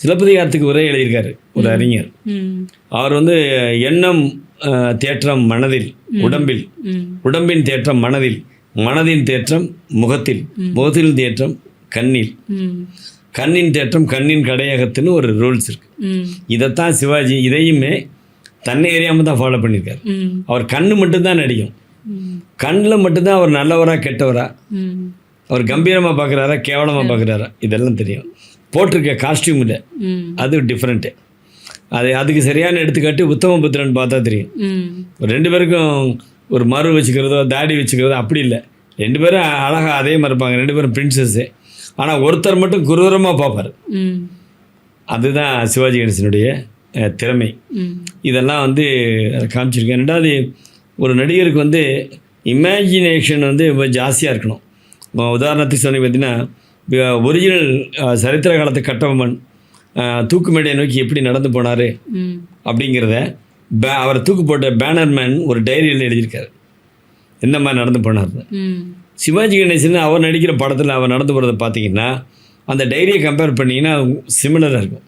சிலப்பதிகாரத்துக்கு உரை எழுதியிருக்காரு ஒரு அறிஞர். அவர் எண்ணம் தேற்றம் மனதில், உடம்பில், உடம்பின் தேற்றம் மனதில், மனதின் தேற்றம் முகத்தில், முகத்தில் தேற்றம் கண்ணில், கண்ணின் தேற்றம் கண்ணின் கடையகத்துன்னு ஒரு ரூல்ஸ் இருக்கு. இதைத்தான் சிவாஜி இதையுமே தன்னை அறியாமல் தான் ஃபாலோ பண்ணியிருக்காரு. அவர் கண்ணு மட்டும்தான் நடிக்கும், கண்ணில் மட்டும்தான் அவர் நல்லவரா கெட்டவரா, அவர் கம்பீரமாக பார்க்குறாரா கேவலமாக பார்க்குறாரா இதெல்லாம் தெரியும். போட்டிருக்க காஸ்டியூம் இல்லை, அது டிஃப்ரெண்ட்டு. அதுக்கு சரியான எடுத்துக்காட்டு உத்தமபுத்திரன் பார்த்தா தெரியும். ரெண்டு பேருக்கும் ஒரு மறு வச்சுக்கிறதோ தாடி வச்சுக்கிறதோ அப்படி இல்லை, ரெண்டு பேரும் அழகாக அதே மாதிரி இருப்பாங்க, ரெண்டு பேரும் பிரின்சஸ்ஸு. ஆனால் ஒருத்தர் மட்டும் குரூரமாக பார்ப்பார். அதுதான் சிவாஜி கணேசனுடைய திறமை. இதெல்லாம் காமிச்சிருக்கேன். ரெண்டாவது, ஒரு நடிகருக்கு இமேஜினேஷன் ரொம்ப ஜாஸ்தியாக இருக்கணும். உதாரணத்துக்கு சொன்னீங்க பார்த்தீங்கன்னா, ஒரிஜினல் சரித்திர காலத்து கட்டபொம்மன் தூக்கு மேடையை நோக்கி எப்படி நடந்து போனார் அப்படிங்கிறத அவரை தூக்கு போட்ட பேனர்மேன் ஒரு டைரியில் எழுதியிருக்காரு, எந்த மாதிரி நடந்து போனார்னு. சிவாஜி கணேசன் அவர் நடிக்கிற படத்தில் அவர் நடந்து போகிறத பார்த்தீங்கன்னா அந்த டைரியை கம்பேர் பண்ணிங்கன்னா சிமிலராக இருக்கும்.